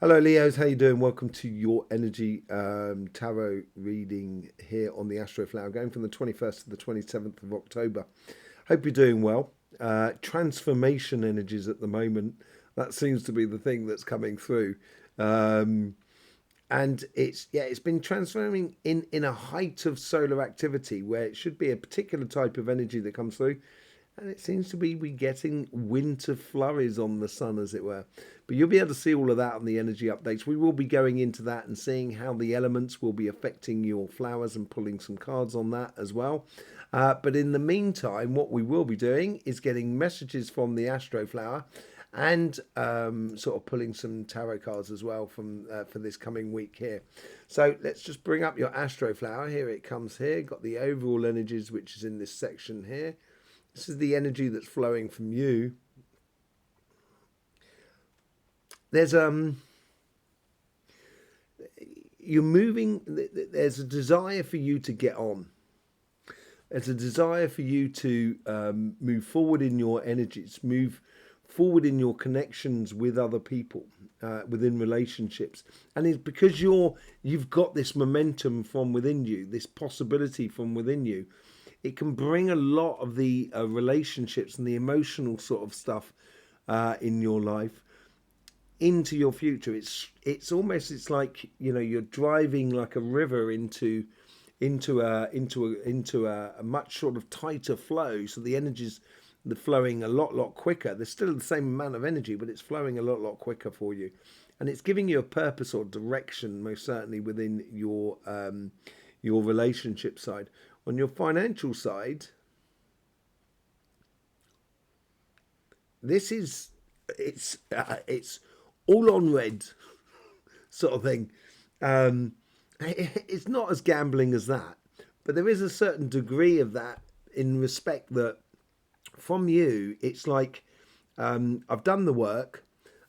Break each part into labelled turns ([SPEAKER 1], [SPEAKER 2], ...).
[SPEAKER 1] Hello, Leos. How you doing? Welcome to your energy tarot reading here on the Astroflower, going from the 21st to the 27th of October. Hope you're doing well. Transformation energies at the moment. That seems to be the thing that's coming through. Um, and it's been transforming in a height of solar activity where it should be a particular type of energy that comes through, and it seems to be we getting winter flurries on the sun, as it were. But you'll be able to see all of that on the energy updates. We will be going into that and seeing how the elements will be affecting your flowers and pulling some cards on that as well. But in the meantime, what we will be doing is getting messages from the Astroflower and sort of pulling some tarot cards as well from for this coming week here. So let's just bring up your Astroflower. Here it comes here. Got the overall energies, which is in this section here. This is the energy that's flowing from you. There's you're moving. There's a desire for you to get on. There's a desire for you to move forward in your energies, move forward in your connections with other people, within relationships, and it's because you've got this momentum from within you, this possibility from within you. It can bring a lot of the relationships and the emotional sort of stuff in your life into your future. It's like you're driving like a river into a much sort of tighter flow. So the energy's flowing a lot quicker. There's still the same amount of energy, but it's flowing a lot quicker for you, and it's giving you a purpose or direction, most certainly within your relationship side. On your financial side, this is it's all on red sort of thing. Um, it's not as gambling as that, but there is a certain degree of that in respect that from you, it's like I've done the work,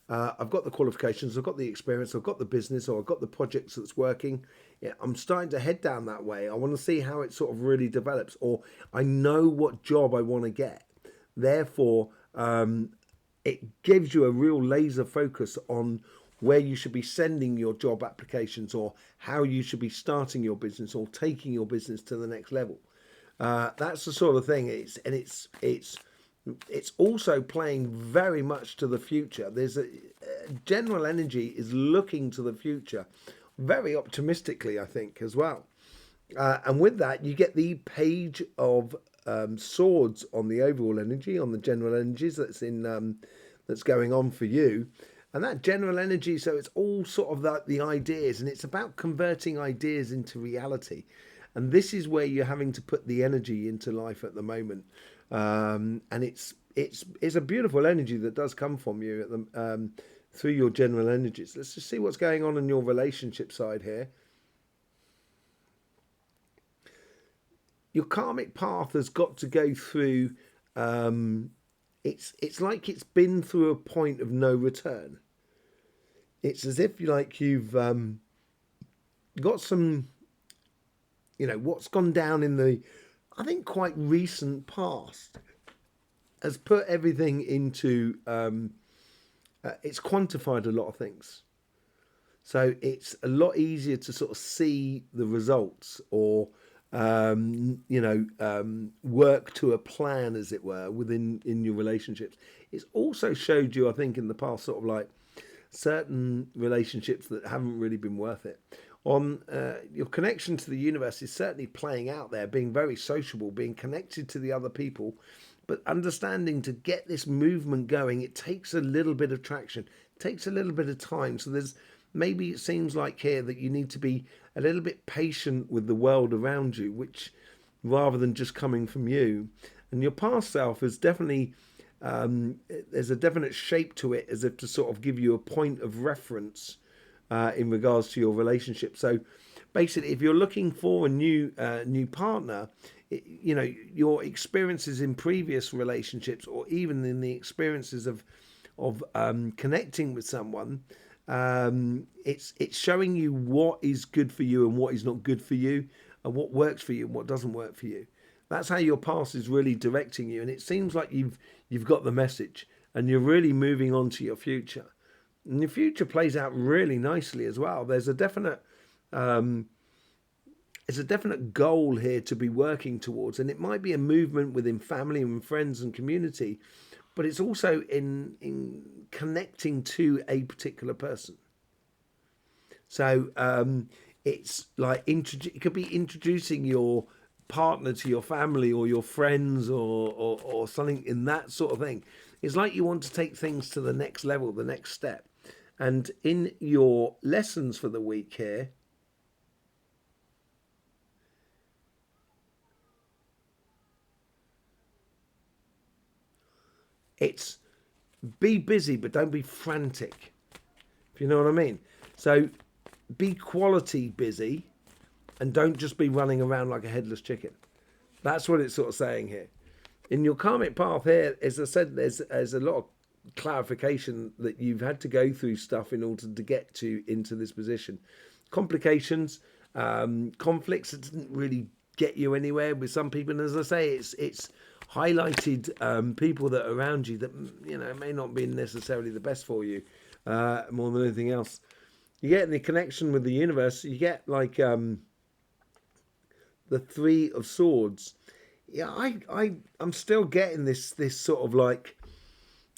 [SPEAKER 1] I've got the qualifications, I've got the experience, I've got the business, or I've got the projects that's working. Yeah, I'm starting to head down that way. I want to see how it sort of really develops, or I know what job I want to get. Therefore, it gives you a real laser focus on where you should be sending your job applications, or how you should be starting your business or taking your business to the next level. That's the sort of thing. It's also playing very much to the future. There's a general energy is looking to the future very optimistically, I think, as well. And with that, you get the page of swords on the overall energy, on the general energies that's going on for you. And that general energy, so it's all sort of the ideas, and it's about converting ideas into reality. And this is where you're having to put the energy into life at the moment. And it's a beautiful energy that does come from you at through your general energies. Let's just see what's going on your relationship side here. Your karmic path has got to go through. It's like it's been through a point of no return. It's as if you've got some, what's gone down in the, I think, quite recent past has put everything into. It's quantified a lot of things. So it's a lot easier to sort of see the results, or work to a plan, as it were, in your relationships. It's also showed you, I think, in the past, sort of like certain relationships that haven't really been worth it. On your connection to the universe is certainly playing out there, being very sociable, being connected to the other people, but understanding to get this movement going, it takes a little bit of traction, it takes a little bit of time. So there's maybe it seems like here that you need to be a little bit patient with the world around you, which rather than just coming from you. And your past self is definitely there's a definite shape to it, as if to sort of give you a point of reference in regards to your relationship. So basically, if you're looking for a new partner, your experiences in previous relationships, or even in the experiences of connecting with someone, it's showing you what is good for you and what is not good for you, and what works for you and what doesn't work for you. That's how your past is really directing you, and it seems like you've got the message, and you're really moving on to your future. And your future plays out really nicely as well. Um, there's a definite goal here to be working towards, and it might be a movement within family and friends and community, but it's also in connecting to a particular person. So it's like it could be introducing your partner to your family or your friends or something in that sort of thing. It's like you want to take things to the next level, the next step. And in your lessons for the week here, it's be busy, but don't be frantic, if you know what I mean. So be quality busy and don't just be running around like a headless chicken. That's what it's sort of saying here. In your karmic path here, as I said, there's a lot of clarification that you've had to go through stuff in order to get to into this position. Complications, conflicts that didn't really get you anywhere with some people. And as I say, it's highlighted people that are around you that may not be necessarily the best for you more than anything else. You get in the connection with the universe. You get like the Three of Swords. Yeah, I'm still getting this sort of like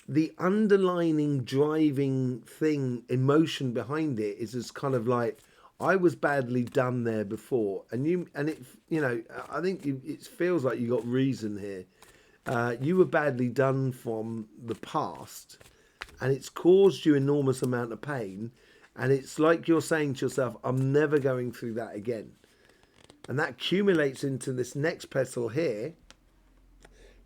[SPEAKER 1] the underlining driving thing, emotion behind it is as kind of like I was badly done there before, and I think it feels like you got reason here. You were badly done from the past, and it's caused you enormous amount of pain, and it's like you're saying to yourself, I'm never going through that again. And that accumulates into this next petal here,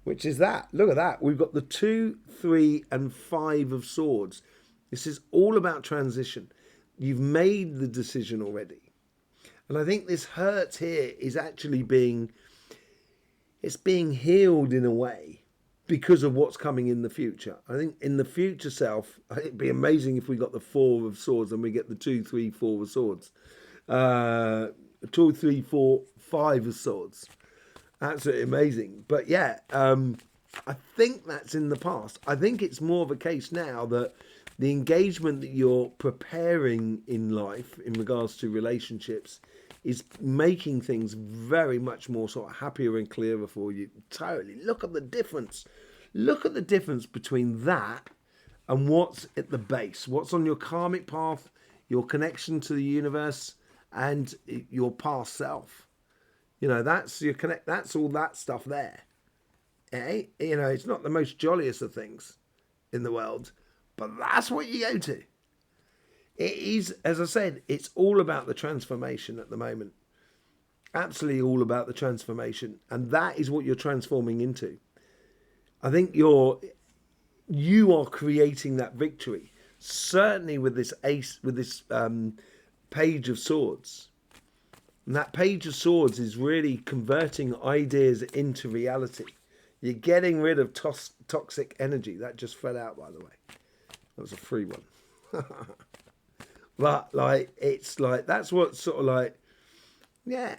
[SPEAKER 1] which is that. Look at that. We've got the 2, 3, and 5 of Swords. This is all about transition. You've made the decision already. And I think this hurt here is actually being healed in a way because of what's coming in the future. I think in the future self, it'd be amazing if we got the 4 of Swords and we get the 2, 3, 4 of Swords. 2, 3, 4, 5 of Swords. Absolutely amazing. But yeah, I think that's in the past. I think it's more of a case now that the engagement that you're preparing in life in regards to relationships is making things very much more sort of happier and clearer for you. Totally. Look at the difference. Look at the difference between that and what's at the base. What's on your karmic path, your connection to the universe, and your past self. That's your connect. That's all that stuff there. It's not the most jolliest of things in the world, but that's what you go to. It is, as I said, it's all about the transformation at the moment. Absolutely all about the transformation, and that is what you're transforming into. I think you are creating that victory. Certainly with this ace, with this Page of Swords. And that Page of Swords is really converting ideas into reality. You're getting rid of toxic energy. That just fell out, by the way. That was a free one. But it's like that's what sort of like, yeah.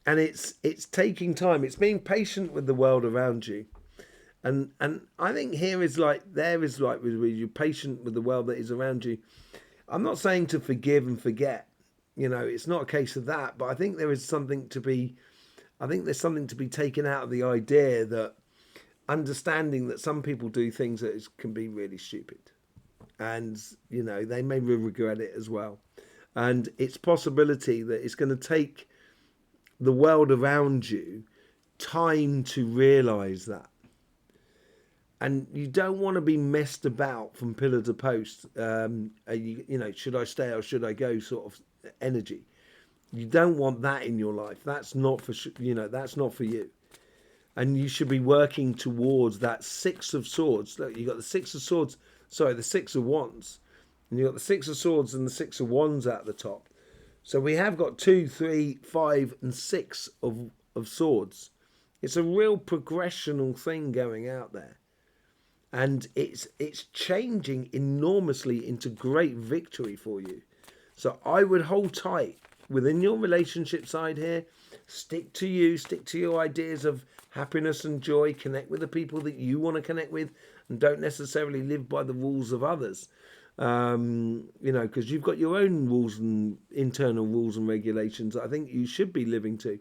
[SPEAKER 1] And it's taking time. It's being patient with the world around you. And I think with you're patient with the world that is around you. I'm not saying to forgive and forget. It's not a case of that, but I think there's something to be taken out of the idea that understanding that some people do things that can be really stupid, and they may regret it as well, and it's possibility that it's going to take the world around you time to realize that. And you don't want to be messed about from pillar to post. Should I stay or should I go? Sort of energy. You don't want that in your life. That's not for That's not for you. And you should be working towards that 6 of Swords. Look, you got the 6 of Swords. Sorry, the 6 of Wands, and you got the 6 of Swords and the 6 of Wands at the top. So we have got 2, 3, 5, and 6 of Swords. It's a real progressional thing going out there. And it's changing enormously into great victory for you. So I would hold tight within your relationship side here. Stick to you. Stick to your ideas of happiness and joy. Connect with the people that you want to connect with, and don't necessarily live by the rules of others. You know, because you've got your own rules and internal rules and regulations that I think you should be living to.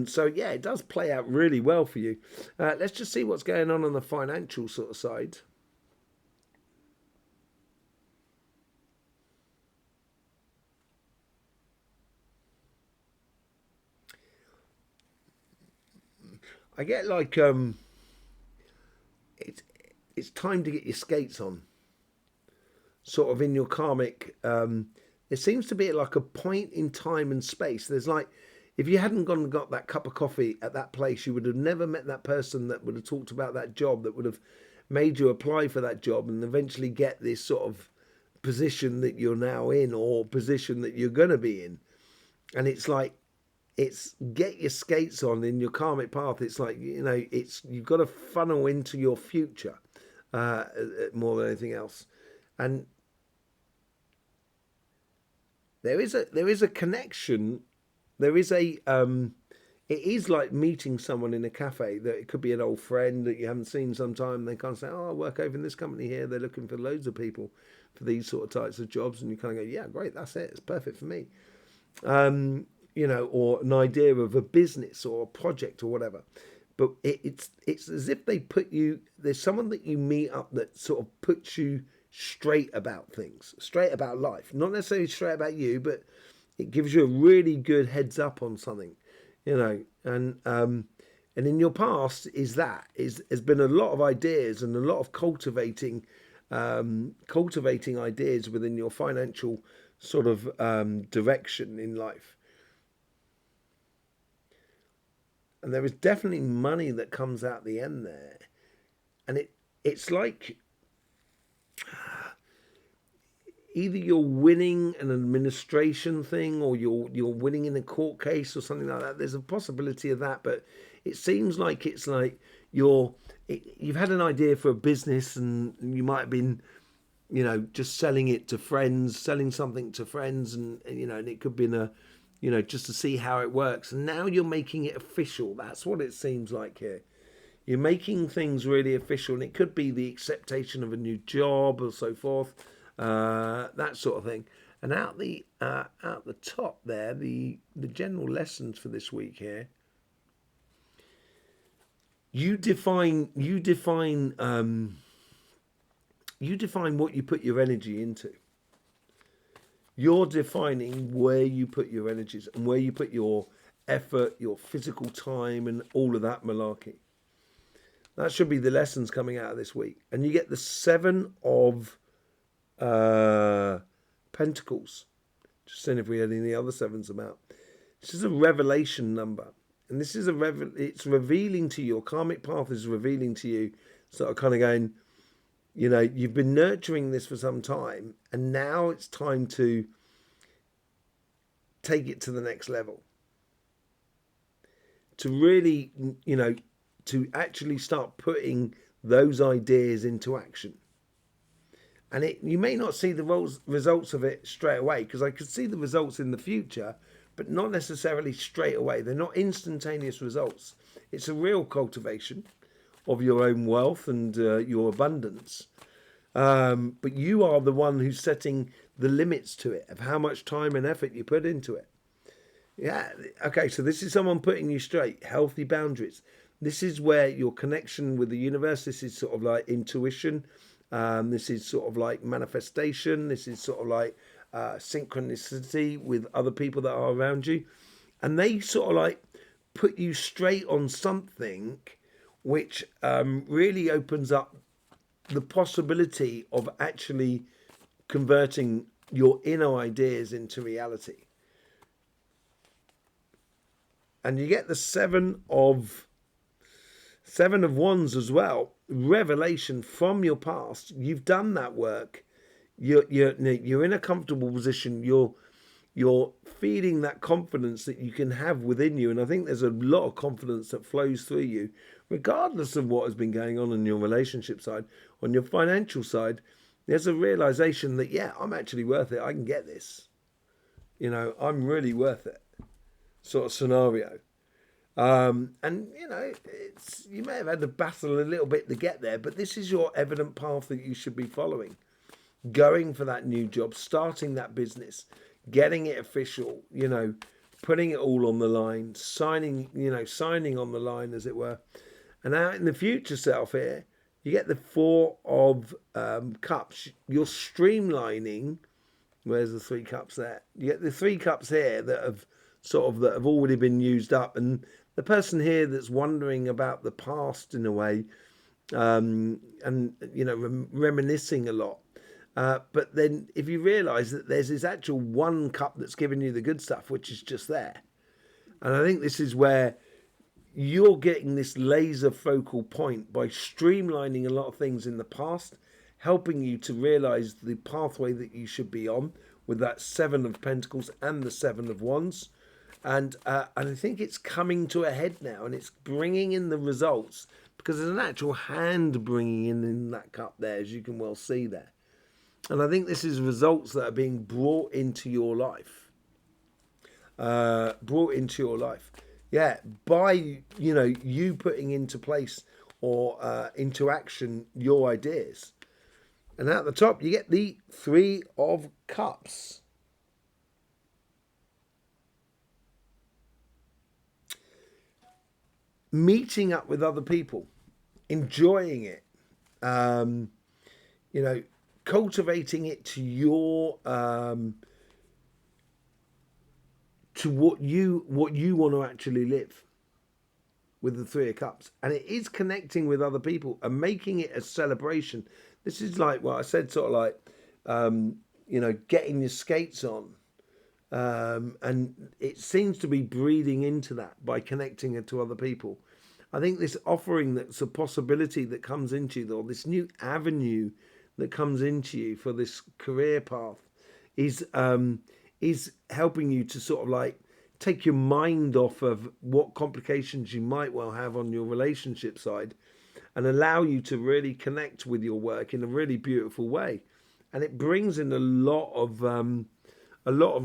[SPEAKER 1] So yeah, it does play out really well for you. Let's just see what's going on the financial sort of side. I get like it's it's time to get your skates on, sort of in your karmic. It seems to be at like a point in time and space. There's like, if you hadn't gone and got that cup of coffee at that place, you would have never met that person that would have talked about that job, that would have made you apply for that job and eventually get this sort of position that you're now in, or position that you're going to be in. And it's like, it's get your skates on in your karmic path. It's like, you know, it's, you've got to funnel into your future more than anything else. And there is a connection. There is a it is like meeting someone in a cafe, that it could be an old friend that you haven't seen some time. They kind of say, oh, I work over in this company here, they're looking for loads of people for these sort of types of jobs, and you kind of go, yeah, great, that's it, it's perfect for me. You know, or an idea of a business or a project or whatever. But it's as if they put you, there's someone that you meet up that sort of puts you straight about things, straight about life. Not necessarily straight about you, but it gives you a really good heads up on something, you know. And in your past is that is has been a lot of ideas and a lot of cultivating ideas within your financial sort of direction in life. And there is definitely money that comes out the end there, and it's like either you're winning an administration thing, or you're winning in a court case or something like that. There's a possibility of that, but it seems like it's like you've had an idea for a business, and you might have been, you know, just selling it to friends, selling something to friends, and you know, and it could be in a, you know, just to see how it works. And now you're making it official. That's what it seems like here. You're making things really official, and it could be the acceptation of a new job or so forth, that sort of thing. And out the top there, the general lessons for this week here. You define what you put your energy into. You're defining where you put your energies and where you put your effort, your physical time, and all of that malarkey. That should be the lessons coming out of this week. And you get the seven of Pentacles. Just seeing if we had any other sevens about. This is a revelation number. And this is it's revealing to you, your karmic path is revealing to you, sort of kind of going, you know, you've been nurturing this for some time, and now it's time to take it to the next level. To really, you know, to actually start putting those ideas into action. And you may not see the results of it straight away, because I could see the results in the future, but not necessarily straight away. They're not instantaneous results. It's a real cultivation of your own wealth and your abundance. But you are the one who's setting the limits to it, of how much time and effort you put into it. Yeah, okay, so this is someone putting you straight, healthy boundaries. This is where your connection with the universe, this is sort of like intuition. This is sort of like manifestation. This is sort of like synchronicity with other people that are around you. And they sort of like put you straight on something which really opens up the possibility of actually converting your inner ideas into reality. And you get the seven of wands as well. Revelation from your past. You've done that work. You're in a comfortable position. You're feeling that confidence that you can have within you. And I think there's a lot of confidence that flows through you, regardless of what has been going on your relationship side. On your financial side, there's a realization that, yeah, I'm actually worth it. I can get this. You know, I'm really worth it, sort of scenario. And you know, you may have had to battle a little bit to get there, but this is your evident path that you should be following. going for that new job, starting that business, getting it official, putting it all on the line, signing on the line, as it were. And out in the future self here, you get the Four of Cups. You're streamlining. Where's the Three Cups there? You get the Three Cups here that have already been used up, and the person here that's wondering about the past in a way, and reminiscing a lot. But then if you realise that there's this actual one cup that's giving you the good stuff, which is just there, and I think this is where you're getting this laser focal point by streamlining a lot of things in the past, helping you to realize the pathway that you should be on with that Seven of Pentacles and the Seven of Wands. And I think it's coming to a head now, and it's bringing in the results, because there's an actual hand bringing in that cup there, as you can well see there. And I think this is results that are being brought into your life. Yeah, by you putting into place or into action your ideas. And at the top you get the Three of Cups. Meeting up with other people, enjoying it, cultivating it to your to what you want to actually live with the Three of Cups. And it is connecting with other people and making it a celebration. This is like what I said, sort of like, getting your skates on. And it seems to be breeding into that by connecting it to other people. I think this offering that's a possibility that comes into you, or this new avenue that comes into you for this career path, is helping you to sort of like take your mind off of what complications you might well have on your relationship side, and allow you to really connect with your work in a really beautiful way. And it brings in a lot of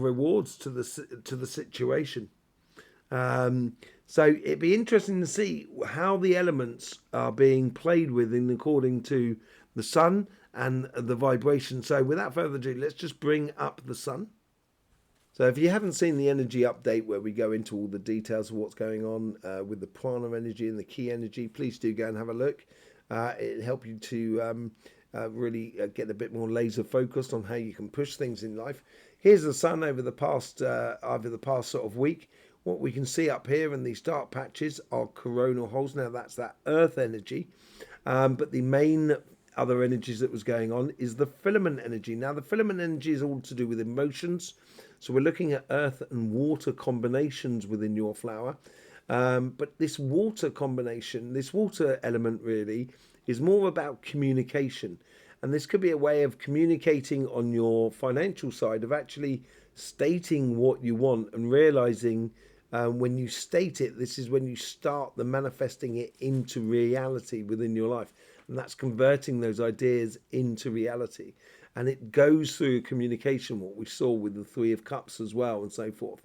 [SPEAKER 1] rewards to the situation. So it'd be interesting to see how the elements are being played with in according to the sun and the vibration. So without further ado, let's just bring up the sun. So if you haven't seen the energy update where we go into all the details of what's going on with the prana energy and the key energy, please do go and have a look. It'll help you to really get a bit more laser focused on how you can push things in life. Here's the sun over the past sort of week. What we can see up here in these dark patches are coronal holes. Now that's that earth energy, but the main other energies that was going on is the filament energy. Now the filament energy is all to do with emotions. So we're looking at earth and water combinations within your flower. But this water combination, this water element really is more about communication. And this could be a way of communicating on your financial side, of actually stating what you want and realizing when you state it, this is when you start the manifesting it into reality within your life. And that's converting those ideas into reality. And it goes through communication, what we saw with the Three of Cups as well, and so forth.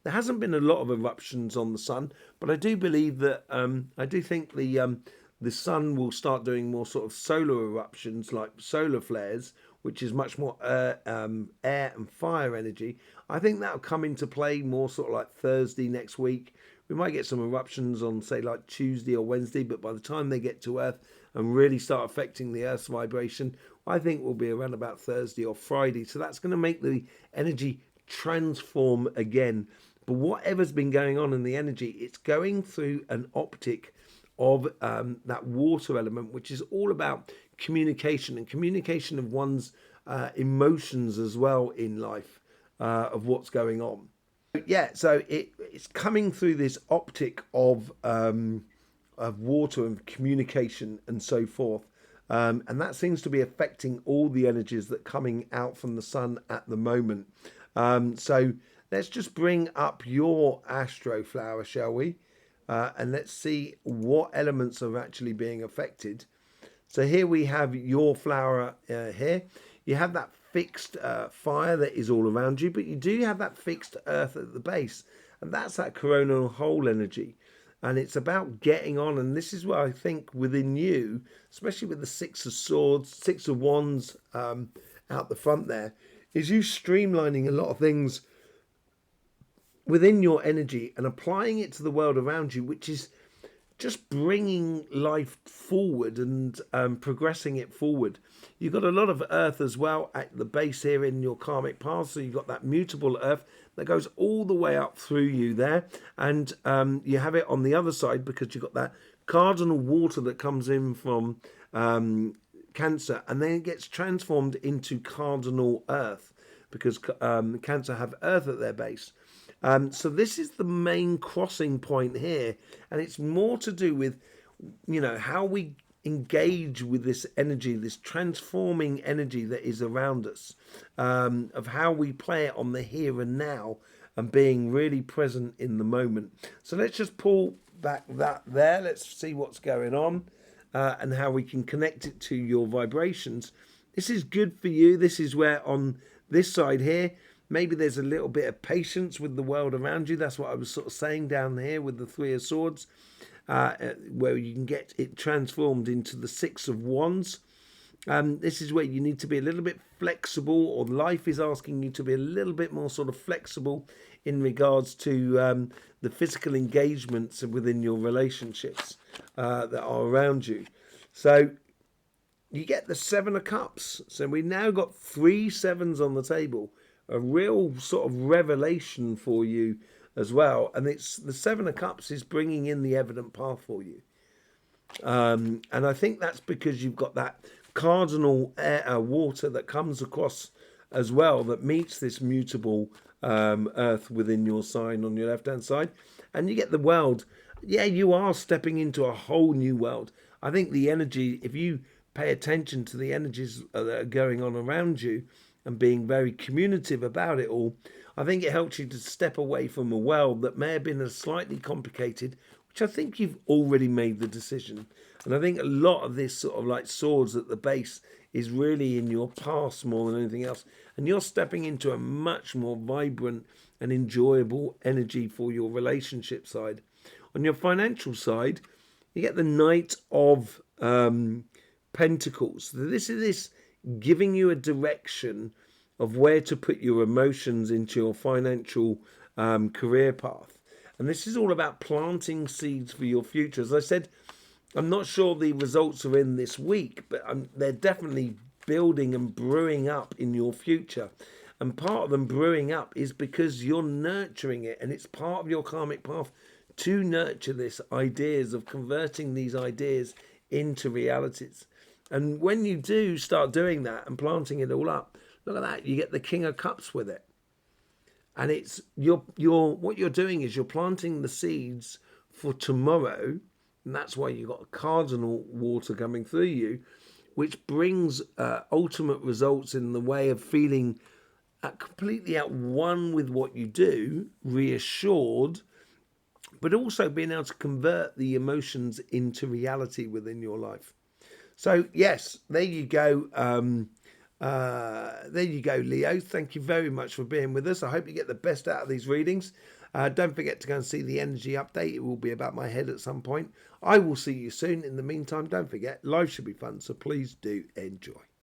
[SPEAKER 1] There hasn't been a lot of eruptions on the sun, but I do believe that I do think the sun will start doing more sort of solar eruptions, like solar flares, which is much more air and fire energy. I think that'll come into play more sort of like Thursday next week. We might get some eruptions on, say, like Tuesday or Wednesday, but by the time they get to Earth and really start affecting the Earth's vibration, I think we'll be around about Thursday or Friday. So that's going to make the energy transform again. But whatever's been going on in the energy, it's going through an optic of that water element, which is all about communication and communication of one's emotions as well in life, of what's going on. Yeah, so it's coming through this optic of water and communication and so forth. And that seems to be affecting all the energies that are coming out from the sun at the moment. So let's just bring up your Astroflower, shall we? And let's see what elements are actually being affected. So here we have your flower here. You have that fixed fire that is all around you, but you do have that fixed earth at the base. And that's that coronal hole energy. And it's about getting on. And this is where I think within you, especially with the Six of Swords, Six of Wands, out the front there, is you streamlining a lot of things within your energy and applying it to the world around you, which is just bringing life forward and progressing it forward. You've got a lot of earth as well at the base here in your karmic path. So you've got that mutable earth that goes all the way up through you there. And you have it on the other side because you've got that cardinal water that comes in from Cancer, and then it gets transformed into cardinal earth because Cancer have earth at their base. So this is the main crossing point here, and it's more to do with, how we engage with this energy, this transforming energy that is around us, of how we play it on the here and now and being really present in the moment. So let's just pull back that there. Let's see what's going on and how we can connect it to your vibrations. This is good for you. This is where on this side here, maybe there's a little bit of patience with the world around you. That's what I was sort of saying down here with the Three of Swords, where you can get it transformed into the Six of Wands. This is where you need to be a little bit flexible, or life is asking you to be a little bit more sort of flexible in regards to the physical engagements within your relationships that are around you. So you get the Seven of Cups. So we now got 3 sevens on the table. A real sort of revelation for you as well. And it's the Seven of Cups is bringing in the evident path for you. And I think that's because you've got that cardinal air, water that comes across as well, that meets this mutable earth within your sign on your left-hand side. And you get the world. Yeah, you are stepping into a whole new world. I think the energy, if you pay attention to the energies that are going on around you, and being very communicative about it all, I think it helps you to step away from a world that may have been a slightly complicated, which I think you've already made the decision. And I think a lot of this sort of like swords at the base is really in your past more than anything else. And you're stepping into a much more vibrant and enjoyable energy for your relationship side. On your financial side, you get the Knight of Pentacles. So this is giving you a direction of where to put your emotions into your financial career path. And this is all about planting seeds for your future. As I said, I'm not sure the results are in this week, but they're definitely building and brewing up in your future. And part of them brewing up is because you're nurturing it, and it's part of your karmic path to nurture this ideas of converting these ideas into realities. And when you do start doing that and planting it all up, look at that, you get the King of Cups with it. And it's what you're doing is you're planting the seeds for tomorrow, and that's why you've got a cardinal water coming through you, which brings ultimate results in the way of feeling completely at one with what you do, reassured, but also being able to convert the emotions into reality within your life. So, yes, there you go. There you go, Leo. Thank you very much for being with us. I hope you get the best out of these readings. Don't forget to go and see the energy update. It will be about my head at some point. I will see you soon. In the meantime, don't forget, life should be fun, so please do enjoy.